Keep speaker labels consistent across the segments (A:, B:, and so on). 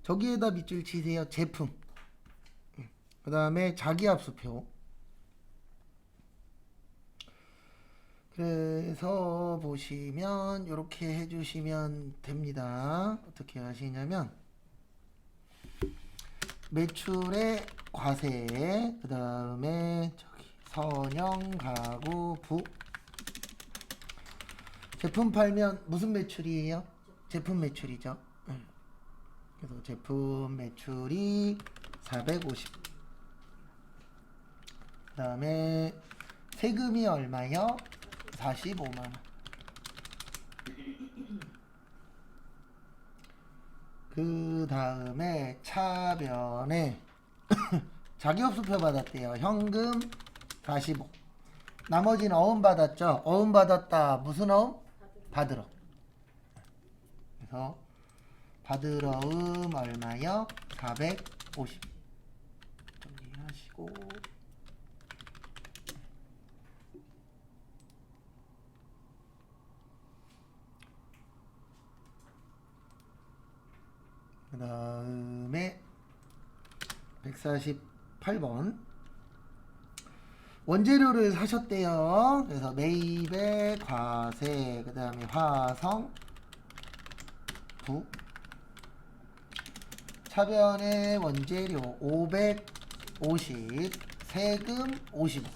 A: 저기에다 밑줄 치세요. 제품. 그 다음에 자기합수표. 그래서 보시면 이렇게 해주시면 됩니다. 어떻게 하시냐면 매출의 과세, 그 다음에 저기 선형, 가구, 부. 제품 팔면 무슨 매출이에요? 제품 매출이죠. 그래서 제품 매출이 450. 그 다음에 세금이 얼마요? 45만원. 그 다음에 차변에 자기업수표 받았대요. 현금 45. 나머지는 어음 받았죠. 어음 받았다. 무슨 어음? 받으러. 그래서 받으러음 얼마요? 450. 정리하시고 그 다음에 148번 원재료를 사셨대요. 그래서 매입의 과세, 그 다음에 화성, 부. 차변의 원재료 550, 세금 55.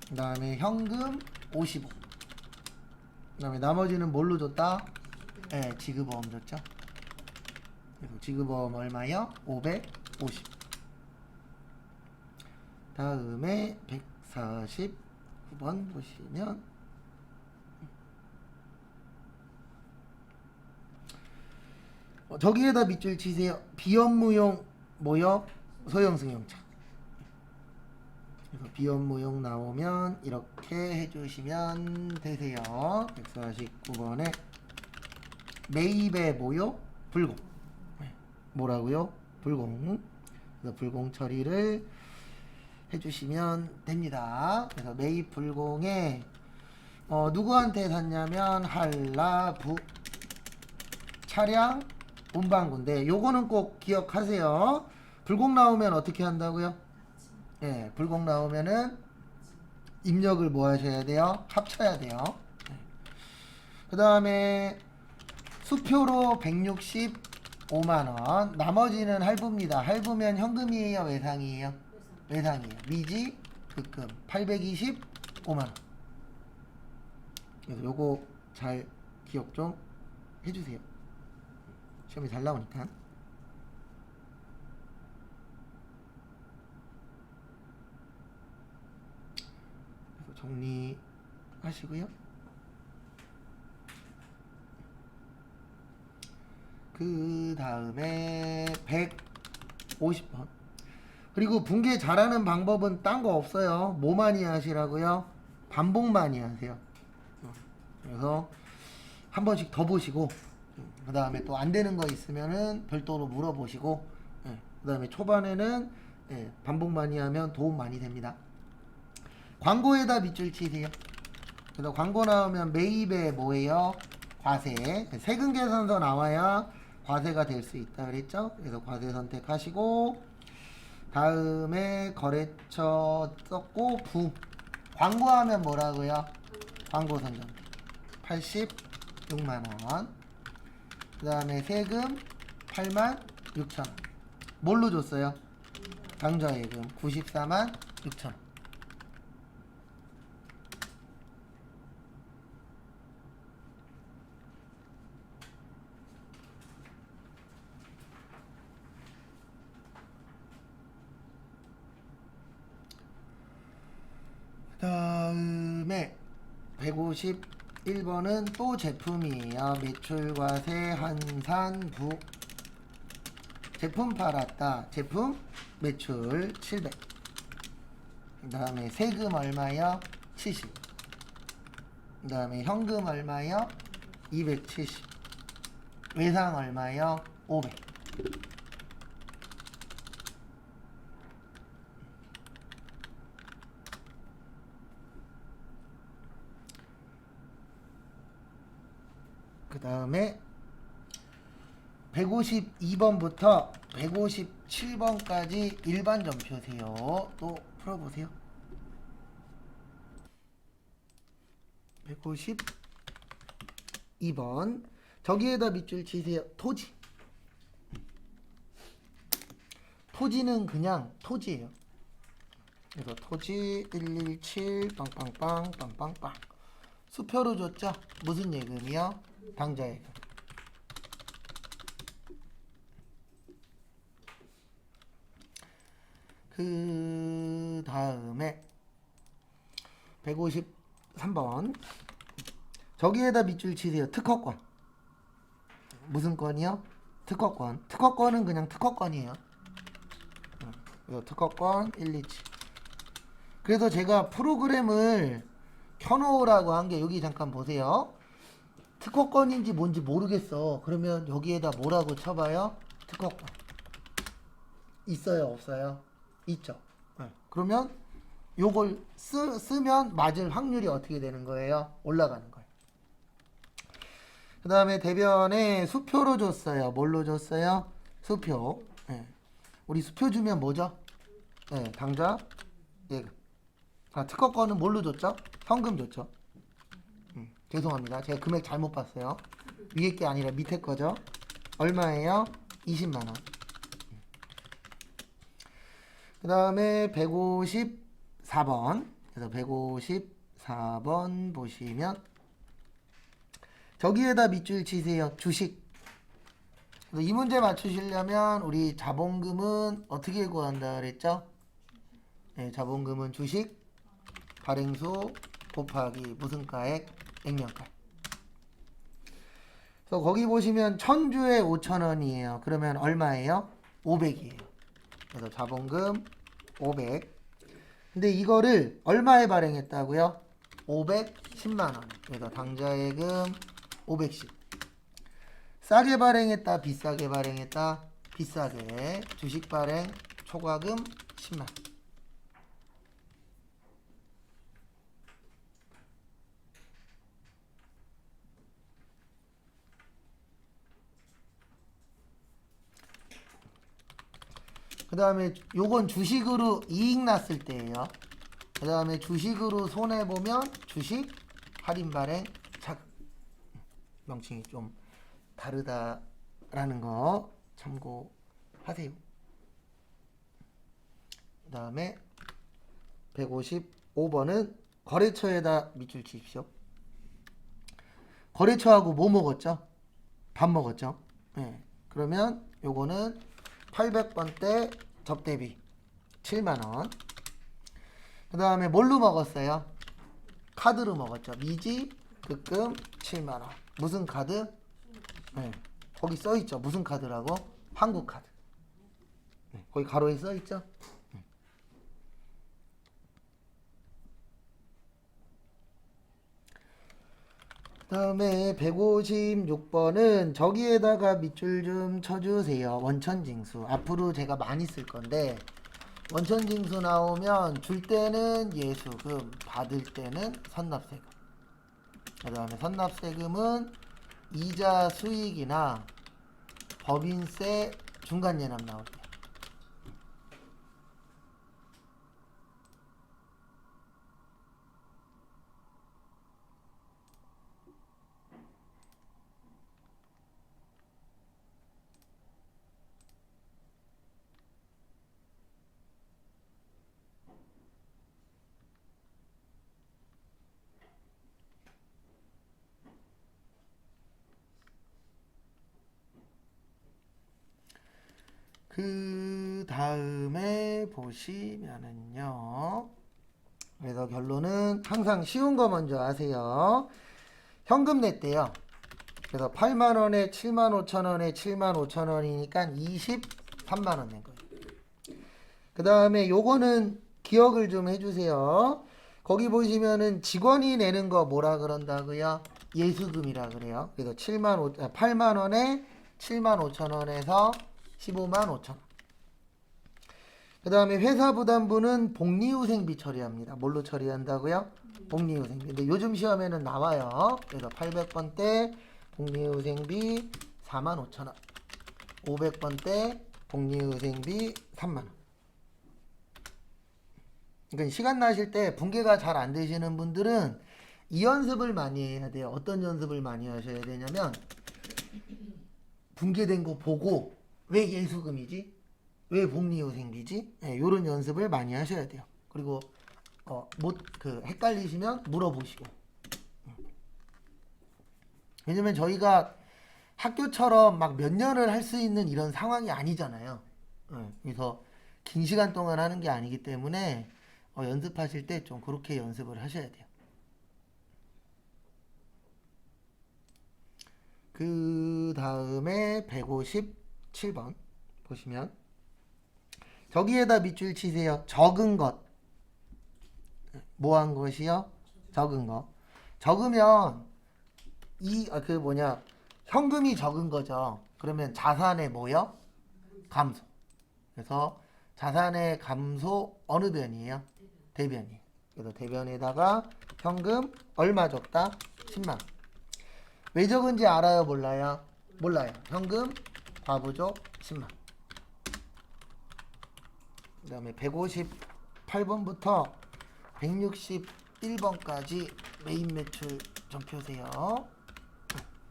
A: 그 다음에 현금 55. 그 다음에 나머지는 뭘로 줬다? 네, 지급보험 줬죠. 그래서 지급보험 얼마요? 550. 다음에 149번 보시면 저기에다 밑줄 치세요. 비업무용 모역 소형 승용차. 그래서 비업무용 나오면 이렇게 해주시면 되세요. 149번에 매입의 모요 불공. 뭐라고요? 불공. 그래서 불공 처리를 해주시면 됩니다. 그래서 매입 불공에 누구한테 샀냐면 한라부 차량 운반구인데 요거는 꼭 기억하세요. 불공 나오면 어떻게 한다고요? 예, 불공 나오면은 입력을 뭐 하셔야 돼요? 합쳐야 돼요. 그 다음에 수표로 165만원. 나머지는 할부입니다. 할부면 현금이에요? 외상이에요? 외상이에요. 미지, 급금 825만원. 그래서 요거 잘 기억 좀 해주세요. 시험이 잘 나오니까. 그래서 정리하시고요. 그 다음에 150번. 그리고 분계 잘하는 방법은 딴 거 없어요. 뭐 많이 하시라고요? 반복 많이 하세요. 그래서 한 번씩 더 보시고 그 다음에 또 안 되는 거 있으면은 별도로 물어보시고 그 다음에 초반에는 반복 많이 하면 도움 많이 됩니다. 광고에다 밑줄 치세요. 그래서 광고 나오면 매입에 뭐예요? 과세. 세금 계산서 나와야 과세가 될 수 있다 그랬죠? 그래서 과세 선택하시고 다음에 거래처 썼고 부. 광고하면 뭐라고요? 광고 선정 86만원. 그 다음에 세금 86,000원. 뭘로 줬어요? 당좌예금 946,000원. 그 다음에 151번은 또 제품이에요. 매출과세 한산부. 제품 팔았다. 제품 매출 700. 그 다음에 세금 얼마요? 70. 그 다음에 현금 얼마요? 270. 외상 얼마요? 500. 그 다음에 152번부터 157번까지 일반 점표세요. 또 풀어보세요. 152번 저기에다 밑줄 치세요. 토지. 토지는 그냥 토지예요. 그래서 토지 117 빵빵빵 빵빵빵 수표로 줬죠? 무슨 예금이요? 당좌예금. 그 다음에 153번 저기에다 밑줄 치세요. 특허권. 무슨 건이요? 특허권. 특허권은 그냥 특허권이에요. 그래서 특허권 127. 그래서 제가 프로그램을 켜놓으라고 한 게 여기 잠깐 보세요. 특허권인지 뭔지 모르겠어. 그러면 여기에다 뭐라고 쳐봐요? 특허권. 있어요? 없어요? 있죠. 네. 그러면 요걸 쓰면 맞을 확률이 어떻게 되는 거예요? 올라가는 거예요. 그 다음에 대변에 수표로 줬어요. 뭘로 줬어요? 수표. 네. 우리 수표 주면 뭐죠? 네, 당좌 예금. 특허권은 뭘로 줬죠? 현금 줬죠. 죄송합니다. 제가 금액 잘못 봤어요. 위에 게 아니라 밑에 거죠. 얼마예요? 20만원. 그 다음에 154번. 그래서 154번 보시면 저기에다 밑줄 치세요. 주식. 그래서 이 문제 맞추시려면 우리 자본금은 어떻게 구한다 그랬죠? 네, 자본금은 주식 발행수 곱하기 무슨 가액? 액면가. 그래서 거기 보시면 1000주에 5,000원이에요. 그러면 얼마예요? 500이에요. 그래서 자본금 500. 근데 이거를 얼마에 발행했다고요? 510만원. 그래서 당좌예금 510. 싸게 발행했다, 비싸게 발행했다? 비싸게. 주식 발행 초과금 10만원. 그 다음에 요건 주식으로 이익 났을 때예요. 그 다음에 주식으로 손해보면 주식 할인 발행 자금. 명칭이 좀 다르다라는 거 참고하세요. 그 다음에 155번은 거래처에다 밑줄 치십시오. 거래처하고 뭐 먹었죠? 밥 먹었죠? 네. 그러면 요거는 800번 때 접대비 7만원. 그 다음에 뭘로 먹었어요? 카드로 먹었죠. 미지 급금 7만원. 무슨 카드? 네. 거기 써있죠. 무슨 카드라고? 한국카드. 네. 거기 가로에 써있죠. 그 다음에 156번은 저기에다가 밑줄 좀 쳐주세요. 원천징수. 앞으로 제가 많이 쓸 건데 원천징수 나오면 줄 때는 예수금, 받을 때는 선납세금. 그 다음에 선납세금은 이자 수익이나 법인세 중간예납 나올 때. 그 다음에 보시면은요. 그래서 결론은 항상 쉬운 거 먼저 하세요. 현금 냈대요. 그래서 8만원에 75,000원에 75,000원이니까 23만원 낸 거예요. 그 다음에 요거는 기억을 좀 해주세요. 거기 보시면은 직원이 내는 거 뭐라 그런다고요? 예수금이라 그래요. 그래서 8만원에 75,000원에서 155,500원. 그 다음에 회사부담부는 복리후생비 처리합니다. 뭘로 처리한다고요? 복리후생비. 근데 요즘 시험에는 나와요. 그래서 800번 때 복리후생비 45,000원. 500번대 복리후생비 3만원. 그러니까 시간 나실 때 분계가 잘 안 되시는 분들은 이 연습을 많이 해야 돼요. 어떤 연습을 많이 하셔야 되냐면 분계된 거 보고 왜 예수금이지? 왜 복리후생비지? 네, 이런 연습을 많이 하셔야 돼요. 그리고 헷갈리시면 물어보시고. 왜냐면 저희가 학교처럼 막 몇 년을 할 수 있는 이런 상황이 아니잖아요. 그래서 긴 시간 동안 하는 게 아니기 때문에 연습하실 때 좀 그렇게 연습을 하셔야 돼요. 그 다음에 157번 보시면 저기에다 밑줄 치세요. 적은 것. 뭐 한 것이요? 적은 거. 적으면 현금이 적은 거죠. 그러면 자산의 뭐요? 감소. 그래서 자산의 감소 어느 변이에요? 대변이에요. 그래서 대변에다가 현금 얼마 적다? 10만. 왜 적은지 알아요? 몰라요? 몰라요. 현금 과부족 10만. 그 다음에 158번부터 161번까지 메인 매출 좀 펴세요.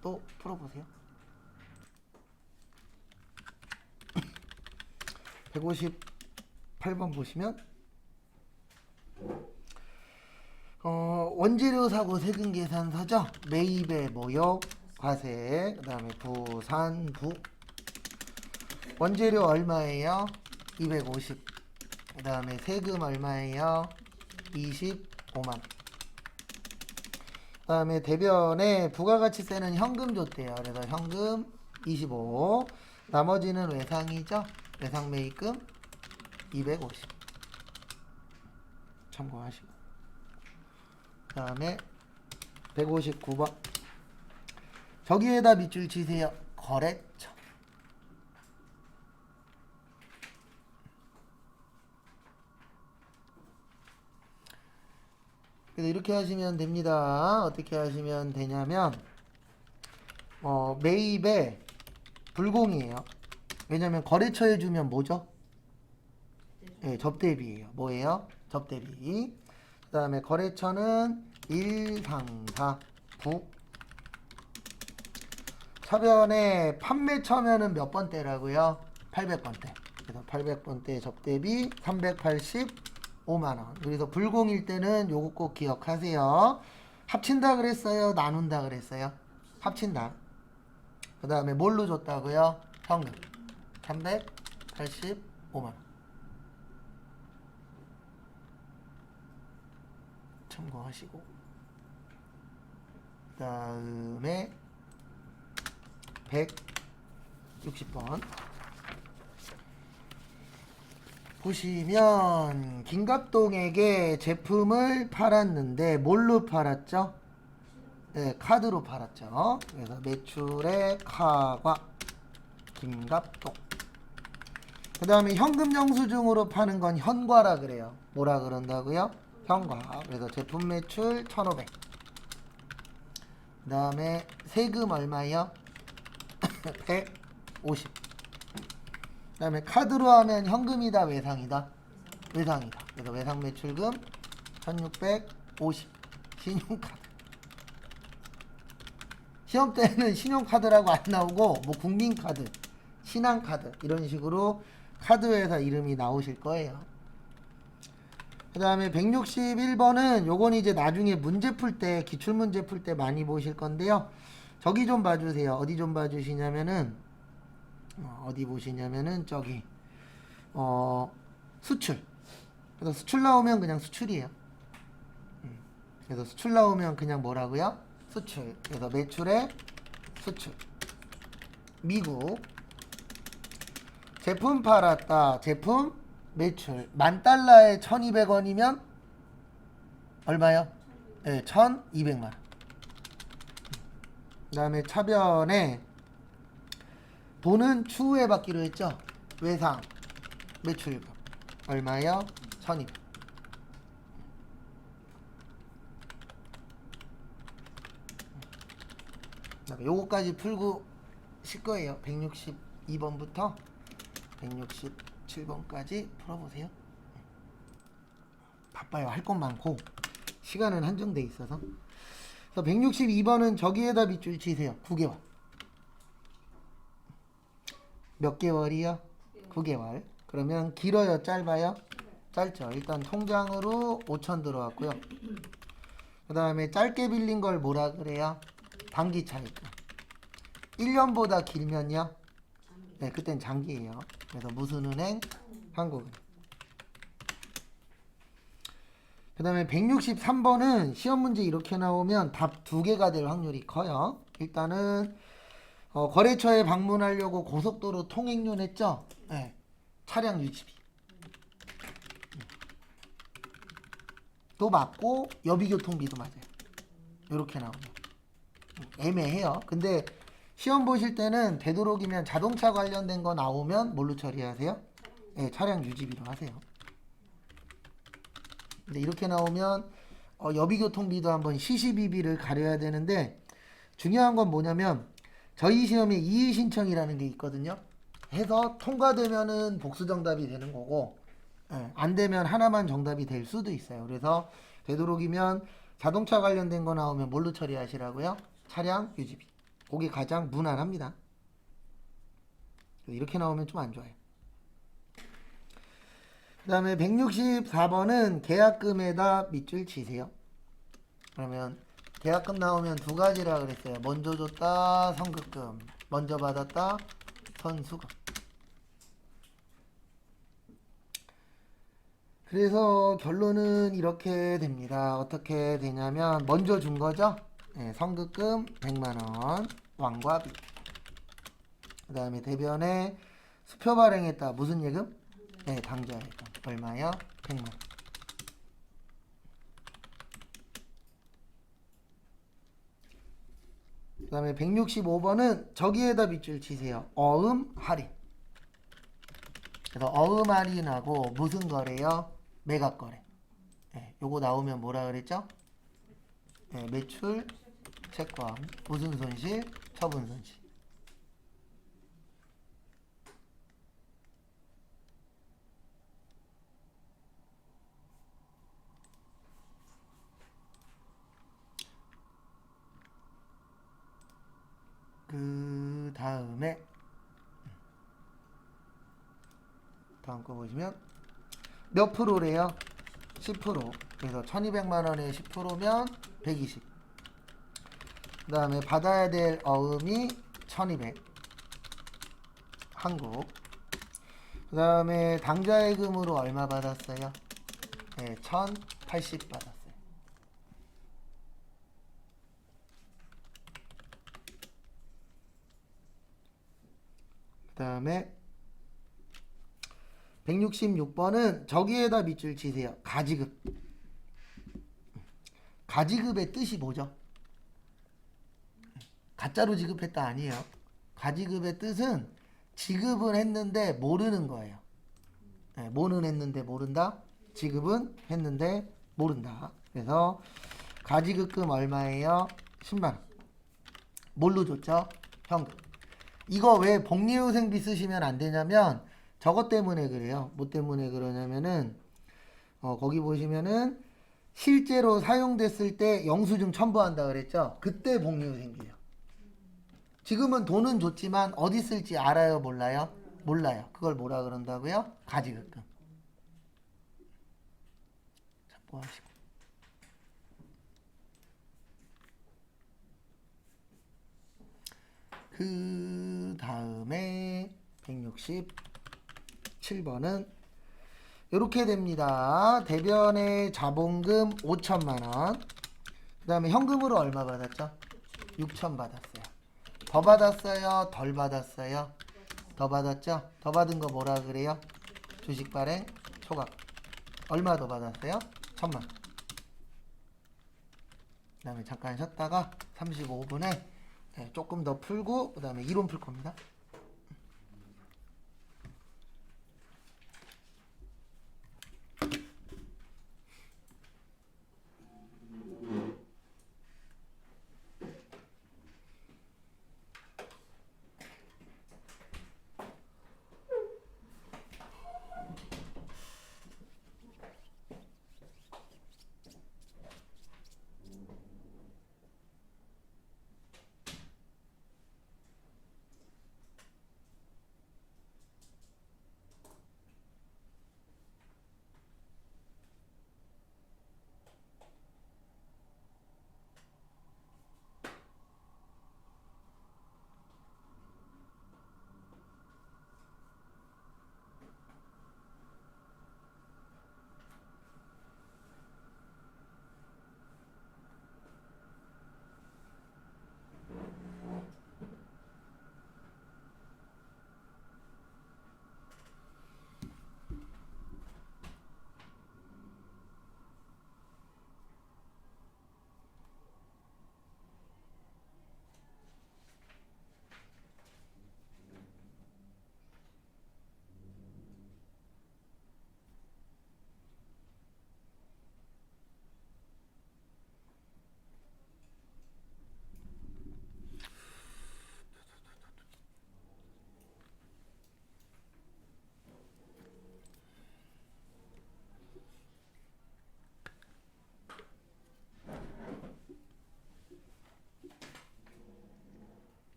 A: 또 풀어보세요. 158번 보시면 원재료 사고 세금 계산서죠. 매입의 모욕, 과세, 그 다음에 부산부. 원재료 얼마예요? 250. 그 다음에 세금 얼마예요? 25만. 그 다음에 대변에 부가가치세는 현금 줬대요. 그래서 현금 25. 나머지는 외상이죠. 외상 매입금 250. 참고하시고. 그 다음에 159번. 저기에다 밑줄 치세요. 거래처. 그래서 이렇게 하시면 됩니다. 어떻게 하시면 되냐면 매입에 불공이에요. 왜냐면 거래처에 주면 뭐죠? 네, 접대비예요. 뭐예요? 접대비. 그 다음에 거래처는 1상사 부. 차변에 판매처면은 몇 번대라고요? 800번대. 그래서 800번대 접대비 385만원. 그래서 불공일 때는 요거 꼭 기억하세요. 합친다 그랬어요? 나눈다 그랬어요? 합친다. 그 다음에 뭘로 줬다고요? 현금 385만원. 참고하시고. 그 다음에 160번 보시면 김갑동에게 제품을 팔았는데 뭘로 팔았죠? 네, 카드로 팔았죠. 그래서 매출의 카과 김갑동. 그 다음에 현금 영수증으로 파는 건 현과라 그래요. 뭐라 그런다고요? 현과. 그래서 제품 매출 1,500. 그 다음에 세금 얼마요? 150. 그 다음에 카드로 하면 현금이다 외상이다? 외상이다. 그래서 외상 매출금 1650. 신용카드. 시험 때는 신용카드라고 안 나오고 뭐 국민카드, 신한카드 이런 식으로 카드회사 이름이 나오실 거예요. 그 다음에 161번은 요건 이제 나중에 문제 풀 때, 기출문제 풀 때 많이 보실 건데요. 저기 좀 봐주세요. 어디 좀 봐주시냐면은 어디 보시냐면은 저기 수출. 그래서 수출 나오면 그냥 수출이에요. 그래서 수출 나오면 그냥 뭐라고요? 수출. 그래서 매출의 수출. 미국. 제품 팔았다. 제품 매출. $10,000에 1,200원이면 얼마요? 네, 1,200만. 그 다음에 차변에 돈은 추후에 받기로 했죠. 외상 매출금 얼마요? 1,200. 요거까지 풀고 실 거예요. 160 162번부터 167번까지 풀어보세요. 바빠요. 할 것 많고 시간은 한정돼 있어서. 그래서 162번은 저기에다 밑줄 치세요. 9개월. 몇 개월이요? 9개월. 그러면 길어요? 짧아요? 짧죠. 일단 통장으로 5천 들어왔고요. 그 다음에 짧게 빌린 걸 뭐라 그래요? 단기 차익금. 1년보다 길면요? 네, 그땐 장기예요. 그래서 무슨 은행? 한국은행. 그 다음에 163번은 시험 문제 이렇게 나오면 답 2개가 될 확률이 커요. 일단은 거래처에 방문하려고 고속도로 통행료 냈죠? 네. 차량 유지비. 또 맞고 여비교통비도 맞아요. 이렇게 나오면. 애매해요. 근데 시험 보실 때는 되도록이면 자동차 관련된 거 나오면 뭘로 처리하세요? 네, 차량 유지비로 하세요. 근데 이렇게 나오면 여비교통비도 한번 시시비비를 가려야 되는데 중요한 건 뭐냐면 저희 시험에 이의신청이라는 게 있거든요. 해서 통과되면은 복수 정답이 되는 거고 안 되면 하나만 정답이 될 수도 있어요. 그래서 되도록이면 자동차 관련된 거 나오면 뭘로 처리하시라고요? 차량 유지비. 그게 가장 무난합니다. 이렇게 나오면 좀 안 좋아요. 그 다음에 164번은 계약금에다 밑줄 치세요. 그러면 계약금 나오면 2가지라 그랬어요. 먼저 줬다 선급금, 먼저 받았다 선수금. 그래서 결론은 이렇게 됩니다. 어떻게 되냐면 먼저 준 거죠. 네, 선급금 100만원 왕과비. 그 다음에 대변에 수표 발행했다. 무슨 예금? 네, 당좌예금. 얼마요? 100만원. 그 다음에 165번은 저기에다 밑줄 치세요. 어음 할인. 그래서 어음 할인하고 무슨 거래요? 매각 거래. 네, 요거 나오면 뭐라 그랬죠? 네, 매출, 채권, 무슨 손실? 처분 손실. 그 다음에 다음 거 보시면 몇 프로래요? 10%. 그래서 1200만 원에 10%면 120. 그 다음에 받아야 될 어음이 1200. 한국. 그 다음에 당좌예금으로 얼마 받았어요? 네, 1080 받았어요. 그 다음에 166번은 저기에다 밑줄 치세요. 가지급. 가지급의 뜻이 뭐죠? 가짜로 지급했다 아니에요. 가지급의 뜻은 지급은 했는데 모르는 거예요. 네, 뭐는 했는데 모른다. 지급은 했는데 모른다. 그래서 가지급금 얼마예요? 10만원. 뭘로 줬죠? 현금. 이거 왜 복리후생비 쓰시면 안 되냐면 저것 때문에 그래요. 뭐 때문에 그러냐면은 거기 보시면은 실제로 사용됐을 때 영수증 첨부한다 그랬죠? 그때 복리후생비예요. 지금은 돈은 줬지만 어디 쓸지 알아요? 몰라요? 몰라요. 그걸 뭐라 그런다고요? 가지급금. 자, 뭐 하시고. 그 다음에 167번은 이렇게 됩니다. 대변의 자본금 5천만원. 그 다음에 현금으로 얼마 받았죠? 6천 받았어요. 더 받았어요? 덜 받았어요? 더 받았죠? 더 받은 거 뭐라 그래요? 주식 발행 초과. 얼마 더 받았어요? 1,000만. 그 다음에 잠깐 쉬었다가 35분에 조금 더 풀고 그 다음에 이론 풀 겁니다.